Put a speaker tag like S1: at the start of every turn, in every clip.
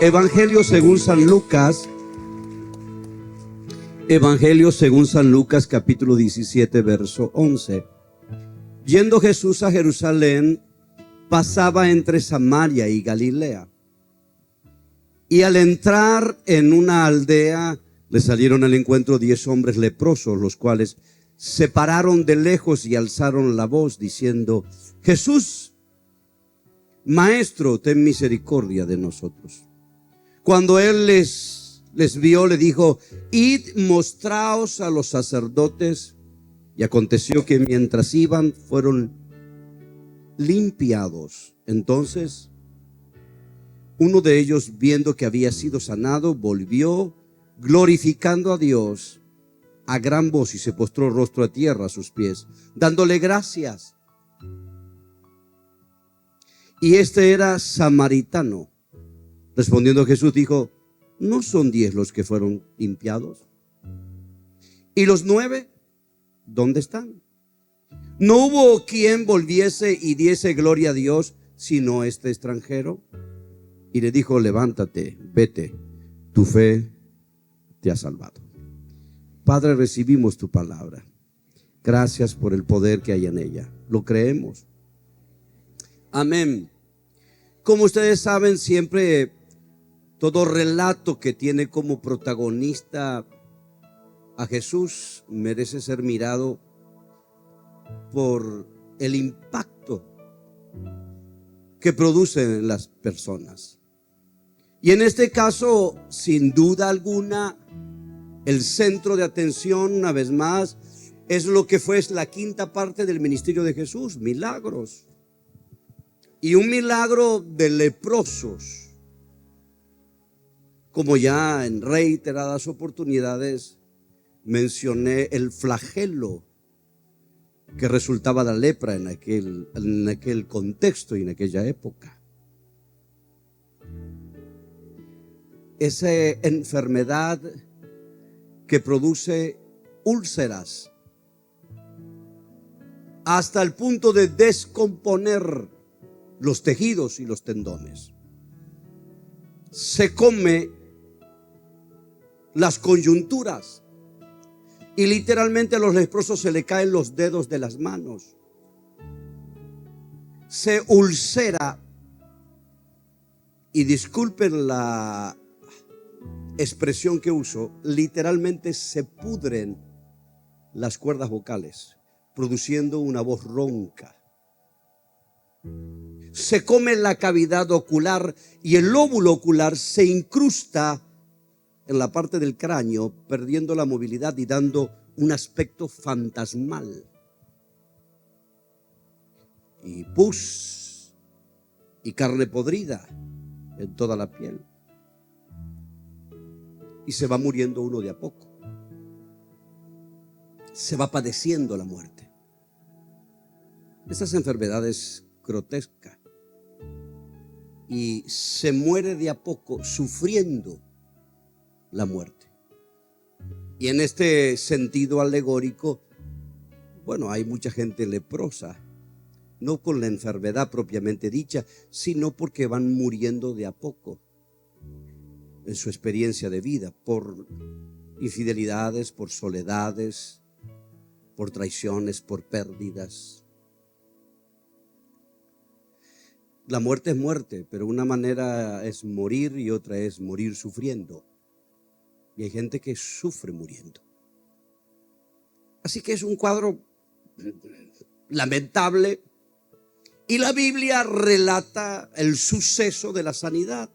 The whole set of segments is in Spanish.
S1: Evangelio según San Lucas. Evangelio según San Lucas, capítulo 17, verso 11. Yendo Jesús a Jerusalén, pasaba entre Samaria y Galilea. Y al entrar en una aldea, le salieron al encuentro 10 hombres leprosos, los cuales se pararon de lejos y alzaron la voz, diciendo: Jesús, Maestro, ten misericordia de nosotros. Cuando él les vio, le dijo: id, mostraos a los sacerdotes. Y aconteció que mientras iban, fueron limpiados. Entonces uno de ellos, viendo que había sido sanado, volvió glorificando a Dios a gran voz, y se postró rostro a tierra a sus pies, dándole gracias. Y este era samaritano. Respondiendo Jesús dijo: ¿no son 10 los que fueron limpiados? ¿Y los 9 dónde están? ¿No hubo quien volviese y diese gloria a Dios, sino este extranjero? Y le dijo: levántate, vete, tu fe te ha salvado. Padre, recibimos tu palabra. Gracias por el poder que hay en ella. Lo creemos. Amén. Como ustedes saben, siempre todo relato que tiene como protagonista a Jesús merece ser mirado por el impacto que produce en las personas. Y en este caso, sin duda alguna, el centro de atención, una vez más, es lo que fue la quinta parte del ministerio de Jesús: milagros. Y un milagro de leprosos. Como ya en reiteradas oportunidades mencioné, el flagelo que resultaba de la lepra en aquel contexto y en aquella época. Esa enfermedad que produce úlceras hasta el punto de descomponer los tejidos y los tendones. Se come las coyunturas y literalmente a los leprosos se le caen los dedos de las manos. Se ulcera, y disculpen la expresión que uso, literalmente se pudren las cuerdas vocales, produciendo una voz ronca. Se come la cavidad ocular y el lóbulo ocular se incrusta en la parte del cráneo, perdiendo la movilidad y dando un aspecto fantasmal. Y pus y carne podrida en toda la piel. Y se va muriendo uno de a poco. Se va padeciendo la muerte. Esas enfermedades grotescas. Y se muere de a poco, sufriendo la muerte. Y en este sentido alegórico, bueno, hay mucha gente leprosa, no con la enfermedad propiamente dicha, sino porque van muriendo de a poco en su experiencia de vida, por infidelidades, por soledades, por traiciones, por pérdidas. La muerte es muerte, pero una manera es morir y otra es morir sufriendo. Y hay gente que sufre muriendo. Así que es un cuadro lamentable. Y la Biblia relata el suceso de la sanidad,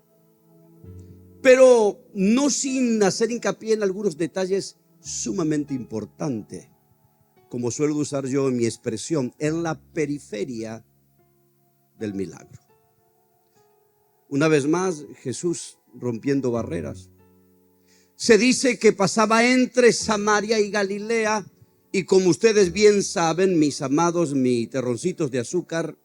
S1: pero no sin hacer hincapié en algunos detalles sumamente importantes, como suelo usar yo en mi expresión, en la periferia del milagro. Una vez más, Jesús rompiendo barreras. Se dice que pasaba entre Samaria y Galilea, y como ustedes bien saben, mis amados, mis terroncitos de azúcar,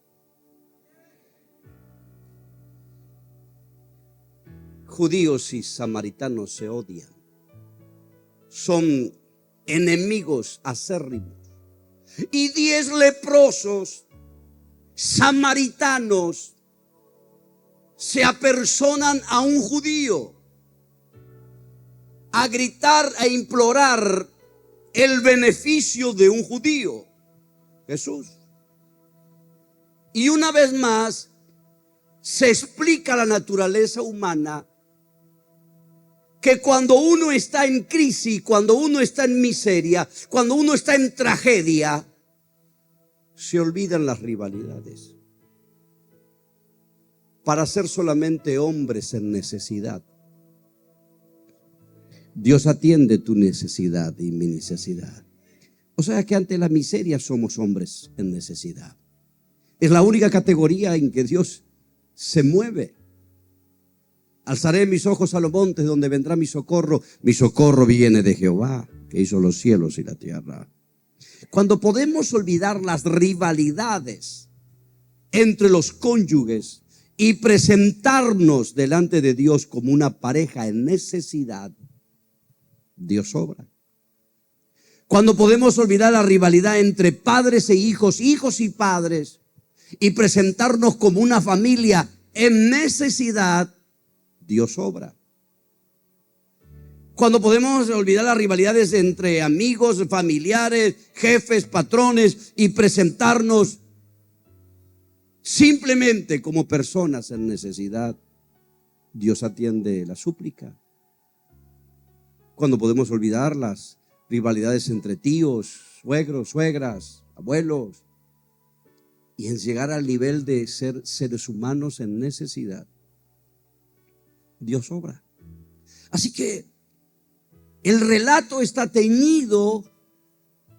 S1: judíos y samaritanos se odian. Son enemigos acérrimos. Y 10 leprosos samaritanos se apersonan a un judío a gritar, a implorar el beneficio de un judío, Jesús. Y una vez más se explica la naturaleza humana, que cuando uno está en crisis, cuando uno está en miseria, cuando uno está en tragedia, se olvidan las rivalidades para ser solamente hombres en necesidad. Dios atiende tu necesidad y mi necesidad. O sea que ante la miseria somos hombres en necesidad. Es la única categoría en que Dios se mueve. Alzaré mis ojos a los montes, donde vendrá mi socorro. Mi socorro viene de Jehová, que hizo los cielos y la tierra. Cuando podemos olvidar las rivalidades entre los cónyuges y presentarnos delante de Dios como una pareja en necesidad, Dios obra. Cuando podemos olvidar la rivalidad entre padres e hijos, hijos y padres, y presentarnos como una familia en necesidad, Dios obra. Cuando podemos olvidar las rivalidades entre amigos, familiares, jefes, patrones, y presentarnos simplemente como personas en necesidad, Dios atiende la súplica. Cuando podemos olvidar las rivalidades entre tíos, suegros, suegras, abuelos, y en llegar al nivel de ser seres humanos en necesidad, Dios obra. Así que el relato está teñido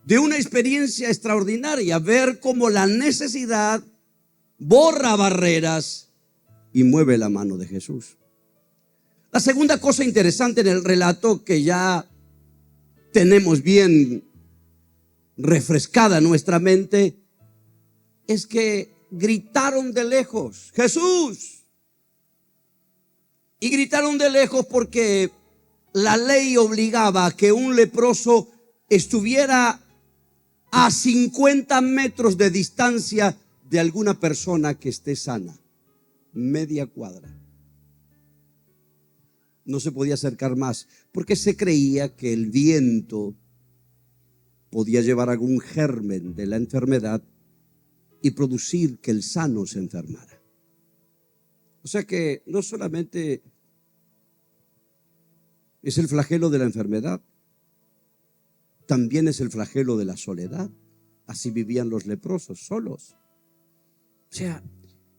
S1: de una experiencia extraordinaria, ver cómo la necesidad borra barreras y mueve la mano de Jesús. La segunda cosa interesante en el relato, que ya tenemos bien refrescada nuestra mente, es que gritaron de lejos, Jesús. Y gritaron de lejos porque la ley obligaba a que un leproso estuviera a 50 metros de distancia de alguna persona que esté sana, media cuadra. No se podía acercar más, porque se creía que el viento podía llevar algún germen de la enfermedad y producir que el sano se enfermara. O sea que no solamente es el flagelo de la enfermedad, también es el flagelo de la soledad. Así vivían los leprosos, solos. O sea,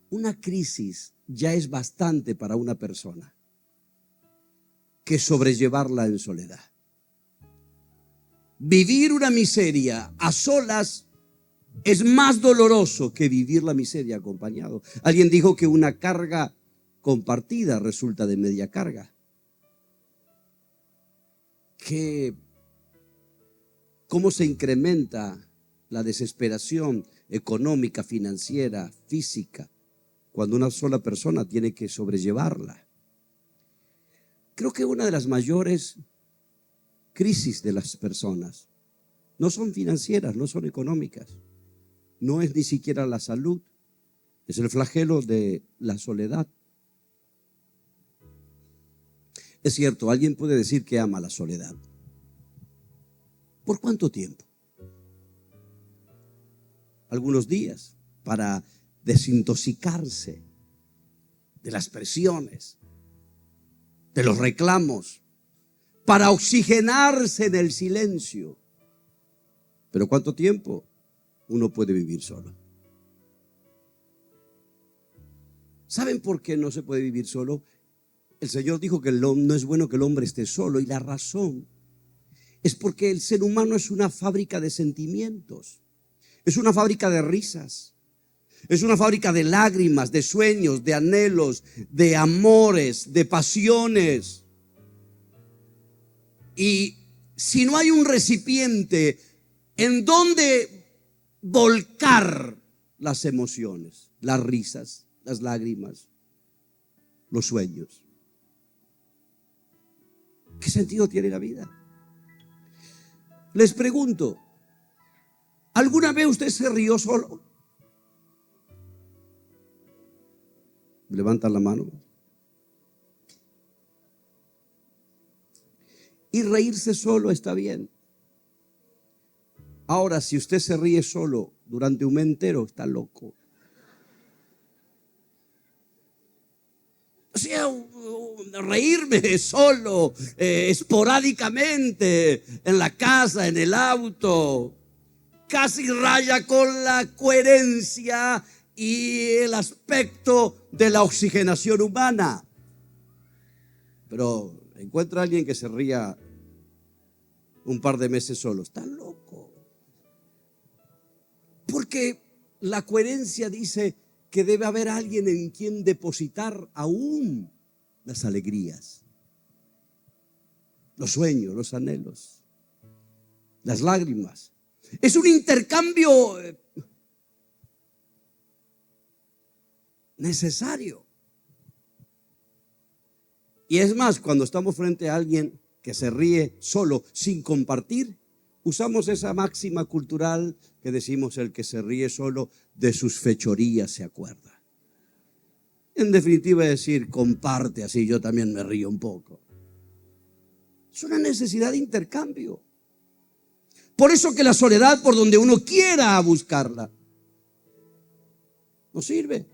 S1: una crisis ya es bastante para una persona que sobrellevarla en soledad. Vivir una miseria a solas es más doloroso que vivir la miseria acompañado. Alguien dijo que una carga compartida resulta de media carga. ¿Cómo se incrementa la desesperación económica, financiera, física, cuando una sola persona tiene que sobrellevarla? Creo que una de las mayores crisis de las personas no son financieras, no son económicas, no es ni siquiera la salud, es el flagelo de la soledad. Es cierto, alguien puede decir que ama la soledad. ¿Por cuánto tiempo? Algunos días, para desintoxicarse de las presiones, de los reclamos, para oxigenarse en el silencio. Pero ¿cuánto tiempo uno puede vivir solo? ¿Saben por qué no se puede vivir solo? El Señor dijo que no es bueno que el hombre esté solo, y la razón es porque el ser humano es una fábrica de sentimientos, es una fábrica de risas, es una fábrica de lágrimas, de sueños, de anhelos, de amores, de pasiones. Y si no hay un recipiente en donde volcar las emociones, las risas, las lágrimas, los sueños, ¿qué sentido tiene la vida? Les pregunto, ¿alguna vez usted se rió solo? ¿Levantan la mano? Y reírse solo está bien. Ahora, si usted se ríe solo durante un mes entero, está loco. O sea, reírme solo, esporádicamente, en la casa, en el auto, casi raya con la coherencia y el aspecto de la oxigenación humana. Pero encuentra a alguien que se ría un par de meses solo, está loco. Porque la coherencia dice que debe haber alguien en quien depositar aún las alegrías, los sueños, los anhelos, las lágrimas. Es un intercambio necesario. Y es más, cuando estamos frente a alguien que se ríe solo, sin compartir, usamos esa máxima cultural que decimos: el que se ríe solo de sus fechorías se acuerda. En definitiva, es decir, comparte, así yo también me río un poco. Es una necesidad de intercambio. Por eso que la soledad, por donde uno quiera buscarla, no sirve.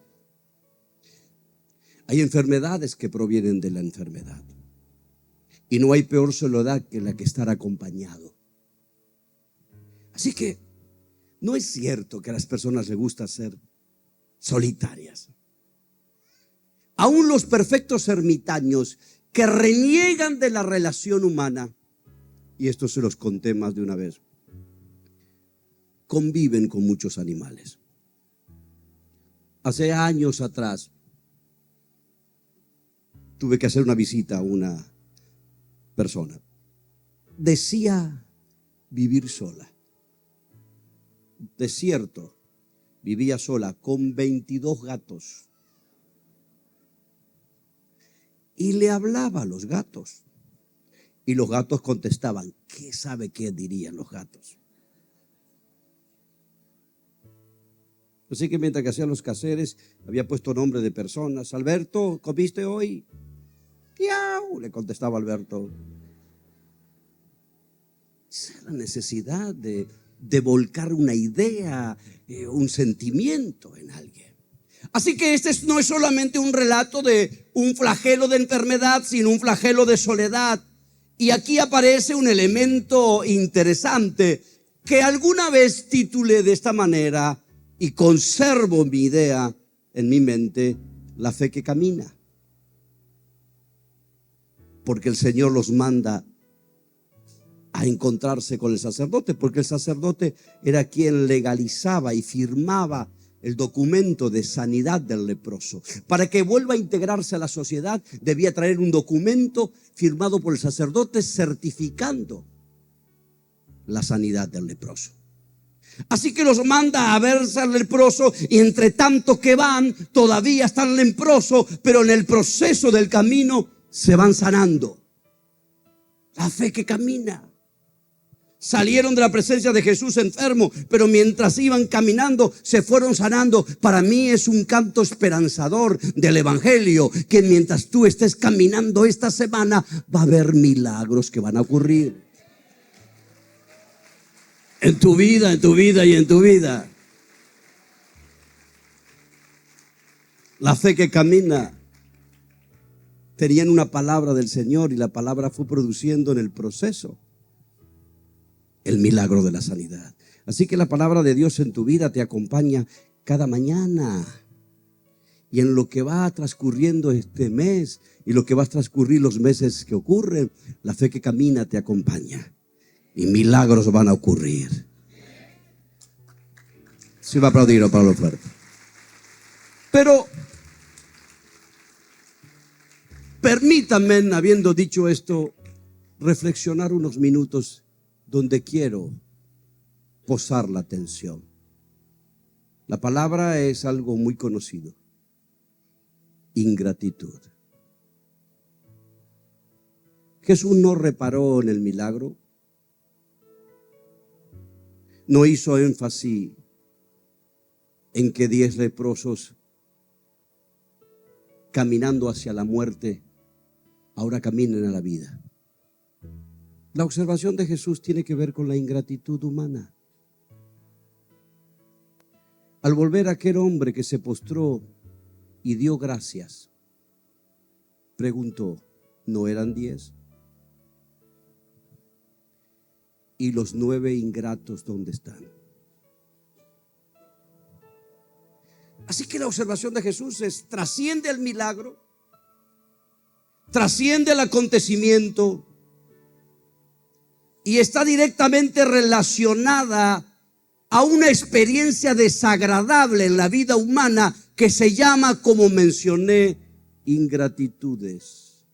S1: Hay enfermedades que provienen de la enfermedad. Y no hay peor soledad que la que estar acompañado. Así que no es cierto que a las personas les gusta ser solitarias. Aún los perfectos ermitaños que reniegan de la relación humana, y esto se los conté más de una vez, conviven con muchos animales. Hace años atrás tuve que hacer una visita a una persona. Decía vivir sola. De cierto, vivía sola con 22 gatos. Y le hablaba a los gatos. Y los gatos contestaban. ¿Qué sabe qué dirían los gatos? Así que mientras que hacían los quehaceres, había puesto nombre de personas. Alberto, ¿comiste hoy? ¡Miau!, le contestaba Alberto. Esa es la necesidad de volcar una idea, un sentimiento en alguien. Así que este no es solamente un relato de un flagelo de enfermedad, sino un flagelo de soledad. Y aquí aparece un elemento interesante que alguna vez titulé de esta manera, y conservo mi idea en mi mente: la fe que camina. Porque el Señor los manda a encontrarse con el sacerdote, porque el sacerdote era quien legalizaba y firmaba el documento de sanidad del leproso. Para que vuelva a integrarse a la sociedad, debía traer un documento firmado por el sacerdote certificando la sanidad del leproso. Así que los manda a verse al leproso, y entre tanto que van, todavía están leprosos, pero en el proceso del camino se van sanando. La fe que camina. Salieron de la presencia de Jesús enfermos, pero mientras iban caminando se fueron sanando. Para mí es un canto esperanzador del Evangelio, que mientras tú estés caminando esta semana va a haber milagros que van a ocurrir. En tu vida, en tu vida y en tu vida. La fe que camina. Tenían una palabra del Señor, y la palabra fue produciendo en el proceso el milagro de la sanidad. Así que la palabra de Dios en tu vida te acompaña cada mañana. Y en lo que va transcurriendo este mes y lo que va a transcurrir los meses que ocurren, la fe que camina te acompaña. Y milagros van a ocurrir. Sí, va a aplaudir para lo fuerte. Pero permítanme, habiendo dicho esto, reflexionar unos minutos donde quiero posar la atención. La palabra es algo muy conocido: ingratitud. Jesús no reparó en el milagro, no hizo énfasis en que 10 leprosos caminando hacia la muerte ahora caminen a la vida. La observación de Jesús tiene que ver con la ingratitud humana. Al volver a aquel hombre que se postró y dio gracias, preguntó, ¿no eran 10? ¿Y los 9 ingratos dónde están? Así que la observación de Jesús trasciende el milagro, trasciende el acontecimiento y está directamente relacionada a una experiencia desagradable en la vida humana que se llama, como mencioné, ingratitudes.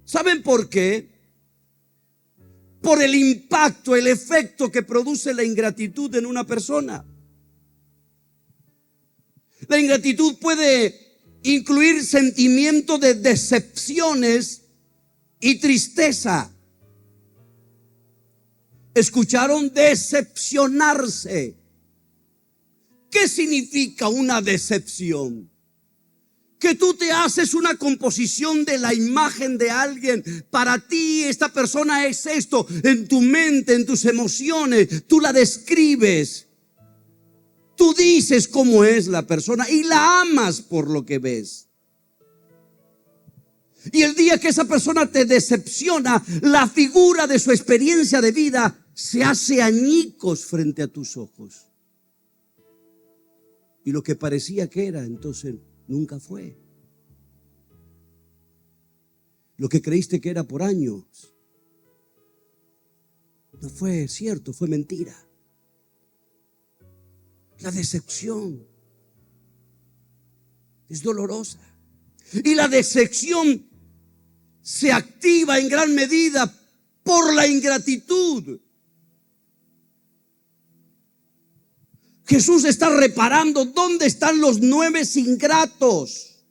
S1: ¿Saben por qué? Por el impacto, el efecto que produce la ingratitud en una persona. La ingratitud puede incluir sentimientos de decepciones y tristeza. ¿Escucharon? Decepcionarse. ¿Qué significa una decepción? Que tú te haces una composición de la imagen de alguien. Para ti esta persona es esto. En tu mente, en tus emociones, tú la describes. Tú dices cómo es la persona y la amas por lo que ves. Y el día que esa persona te decepciona, la figura de su experiencia de vida se hace añicos frente a tus ojos. Y lo que parecía que era, entonces nunca fue. Lo que creíste que era por años, no fue cierto, fue mentira. La decepción es dolorosa. Y la decepción se activa en gran medida por la ingratitud. Jesús está reparando dónde están los 9 ingratos.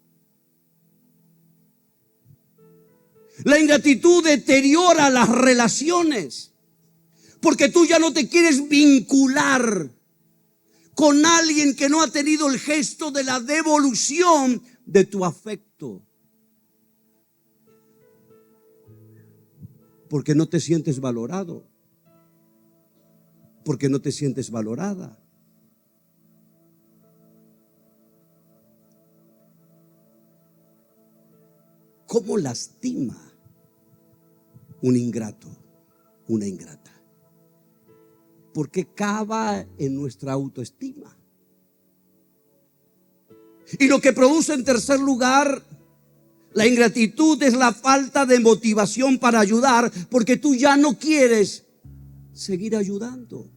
S1: La ingratitud deteriora las relaciones, porque tú ya no te quieres vincular con alguien que no ha tenido el gesto de la devolución de tu afecto. Porque no te sientes valorado. Porque no te sientes valorada. ¿Cómo lastima un ingrato, una ingrata? Porque cava en nuestra autoestima. Y lo que produce, en tercer lugar, la ingratitud es la falta de motivación para ayudar, porque tú ya no quieres seguir ayudando.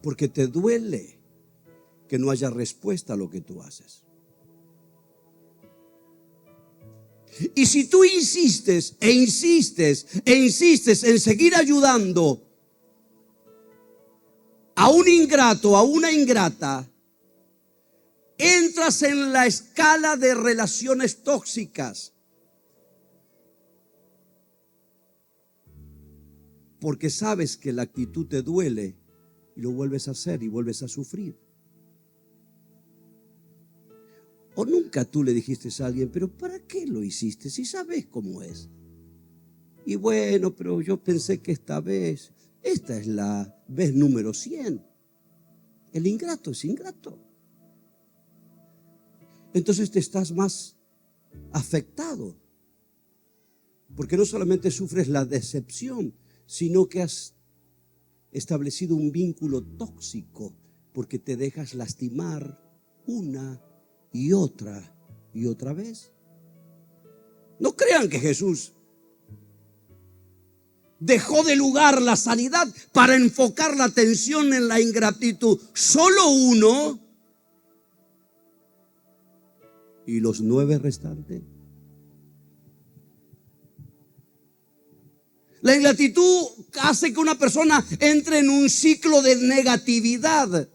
S1: Porque te duele que no haya respuesta a lo que tú haces. Y si tú insistes e insistes e insistes en seguir ayudando a un ingrato, a una ingrata, entras en la escala de relaciones tóxicas. Porque sabes que la actitud te duele y lo vuelves a hacer y vuelves a sufrir. O nunca tú le dijiste a alguien, pero ¿para qué lo hiciste si sabes cómo es? Y bueno, pero yo pensé que esta es la vez número 100. El ingrato es ingrato. Entonces te estás más afectado. Porque no solamente sufres la decepción, sino que has establecido un vínculo tóxico, porque te dejas lastimar una y otra vez. No crean que Jesús dejó de lugar la sanidad para enfocar la atención en la ingratitud. Solo uno y los 9 restantes. La ingratitud hace que una persona entre en un ciclo de negatividad.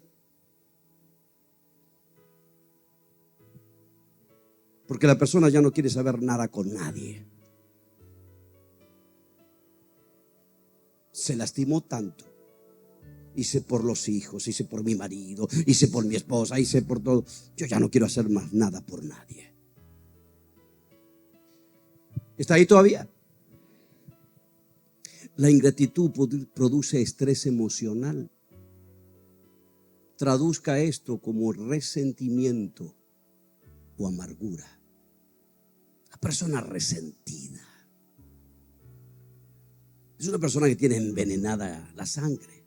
S1: Porque la persona ya no quiere saber nada con nadie. Se lastimó tanto. Hice por los hijos, hice por mi marido, hice por mi esposa, hice por todo. Yo ya no quiero hacer más nada por nadie. ¿Está ahí todavía? La ingratitud produce estrés emocional. Traduzca esto como resentimiento o amargura. Una persona resentida es una persona que tiene envenenada la sangre.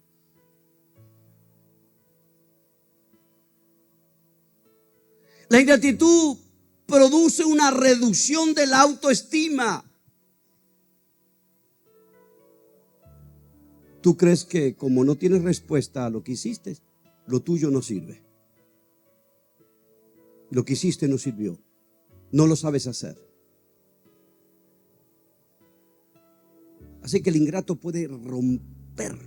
S1: La ingratitud produce una reducción de la autoestima. Tú crees que como no tienes respuesta a lo que hiciste, lo tuyo no sirve. Lo que hiciste no sirvió. No lo sabes hacer. Así que el ingrato puede romper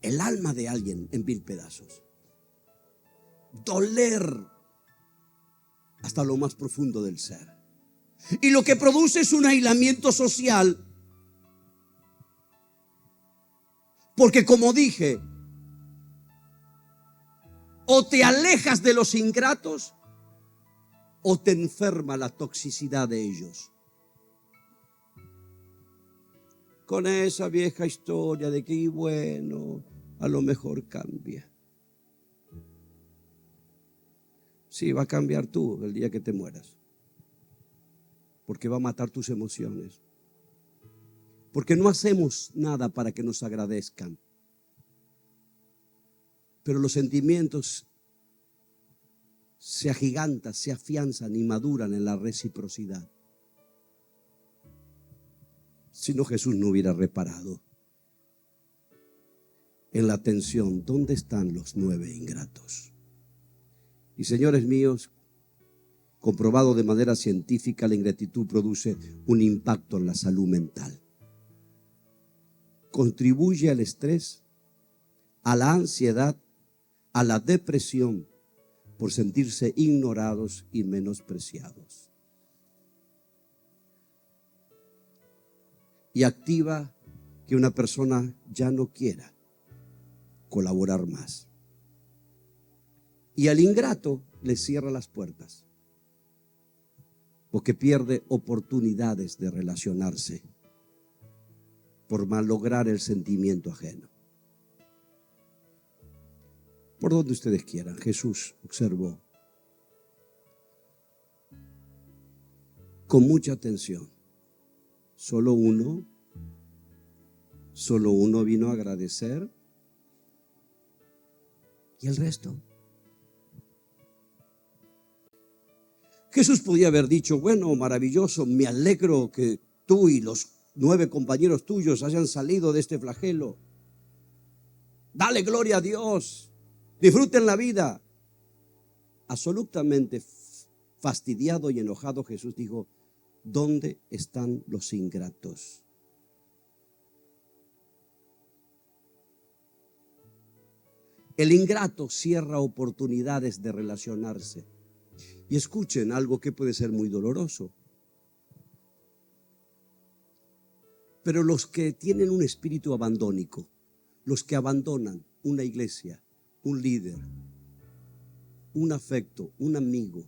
S1: el alma de alguien en 1000 pedazos. Doler hasta lo más profundo del ser. Y lo que produce es un aislamiento social. Porque como dije, o te alejas de los ingratos o te enferma la toxicidad de ellos. Con esa vieja historia de que bueno, a lo mejor cambia. Sí, va a cambiar tú el día que te mueras. Porque va a matar tus emociones. Porque no hacemos nada para que nos agradezcan. Pero los sentimientos se agigantan, se afianzan y maduran en la reciprocidad. Si no, Jesús no hubiera reparado en la atención. ¿Dónde están los 9 ingratos? Y señores míos, comprobado de manera científica, la ingratitud produce un impacto en la salud mental. Contribuye al estrés, a la ansiedad, a la depresión, por sentirse ignorados y menospreciados. Y activa que una persona ya no quiera colaborar más. Y al ingrato le cierra las puertas, porque pierde oportunidades de relacionarse por malograr el sentimiento ajeno. Por donde ustedes quieran. Jesús observó con mucha atención. Solo uno vino a agradecer. ¿Y el resto? Jesús podía haber dicho, bueno, maravilloso, me alegro que tú y los 9 compañeros tuyos hayan salido de este flagelo. Dale gloria a Dios. Disfruten la vida. Absolutamente fastidiado y enojado, Jesús dijo, ¿dónde están los ingratos? El ingrato cierra oportunidades de relacionarse. Y escuchen algo que puede ser muy doloroso. Pero los que tienen un espíritu abandónico, los que abandonan una iglesia, un líder, un afecto, un amigo,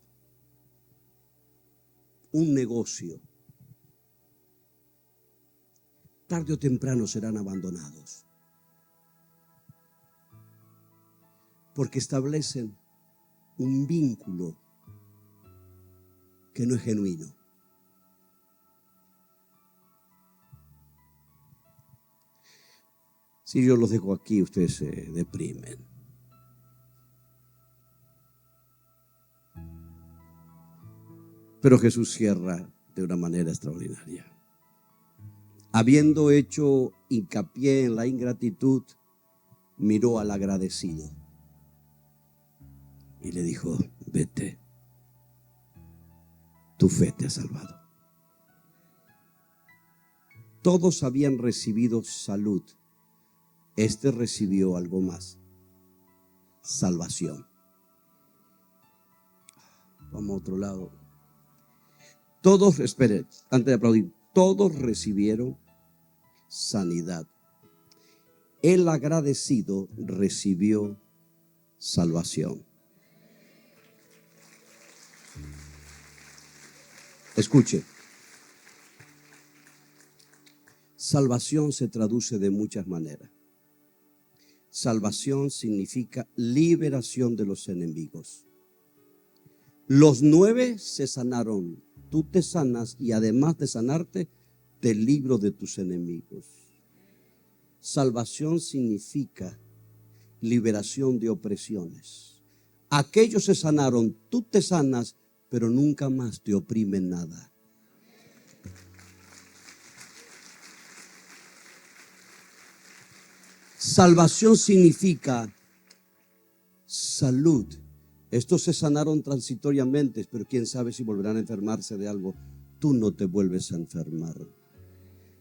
S1: un negocio, tarde o temprano serán abandonados. Porque establecen un vínculo que no es genuino. Si yo los dejo aquí, ustedes se deprimen. Pero Jesús cierra de una manera extraordinaria. Habiendo hecho hincapié en la ingratitud, miró al agradecido y le dijo, vete, tu fe te ha salvado. Todos habían recibido salud. Este recibió algo más, salvación. Vamos a otro lado. Todos, esperen, antes de aplaudir, todos recibieron sanidad. El agradecido recibió salvación. Escuche, Salvación se traduce de muchas maneras. Salvación significa liberación de los enemigos. Los 9 se sanaron. Tú te sanas y además de sanarte, te libro de tus enemigos. Salvación significa liberación de opresiones. Aquellos se sanaron, tú te sanas, pero nunca más te oprimen nada. Salvación significa salud. Estos se sanaron transitoriamente, pero quién sabe si volverán a enfermarse de algo. Tú no te vuelves a enfermar.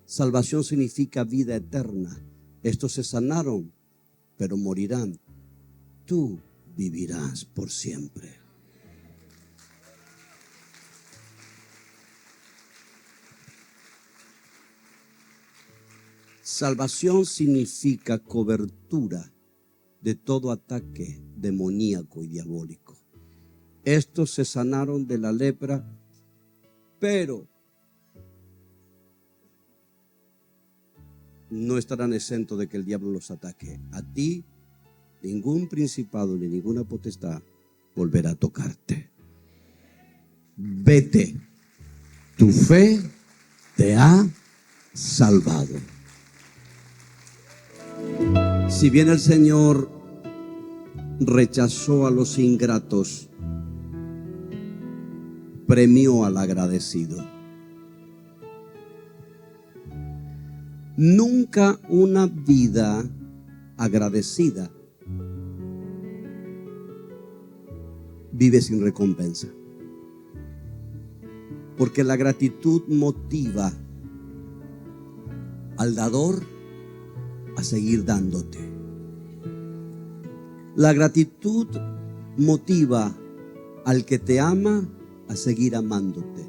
S1: Salvación significa vida eterna. Estos se sanaron, pero morirán. Tú vivirás por siempre. Salvación significa cobertura de todo ataque demoníaco y diabólico. Estos se sanaron de la lepra, pero no estarán exentos de que el diablo los ataque. A ti, ningún principado ni ninguna potestad volverá a tocarte. Vete, tu fe te ha salvado. Si bien el Señor rechazó a los ingratos, premió al agradecido. Nunca una vida agradecida vive sin recompensa, porque la gratitud motiva al dador a seguir dándote. La gratitud motiva al que te ama a seguir amándote.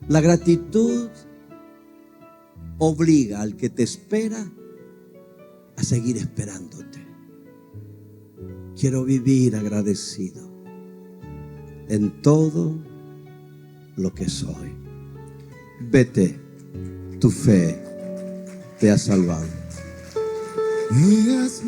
S1: La gratitud obliga al que te espera a seguir esperándote. Quiero vivir agradecido en todo lo que soy. Vete, tu fe te ha salvado.
S2: He has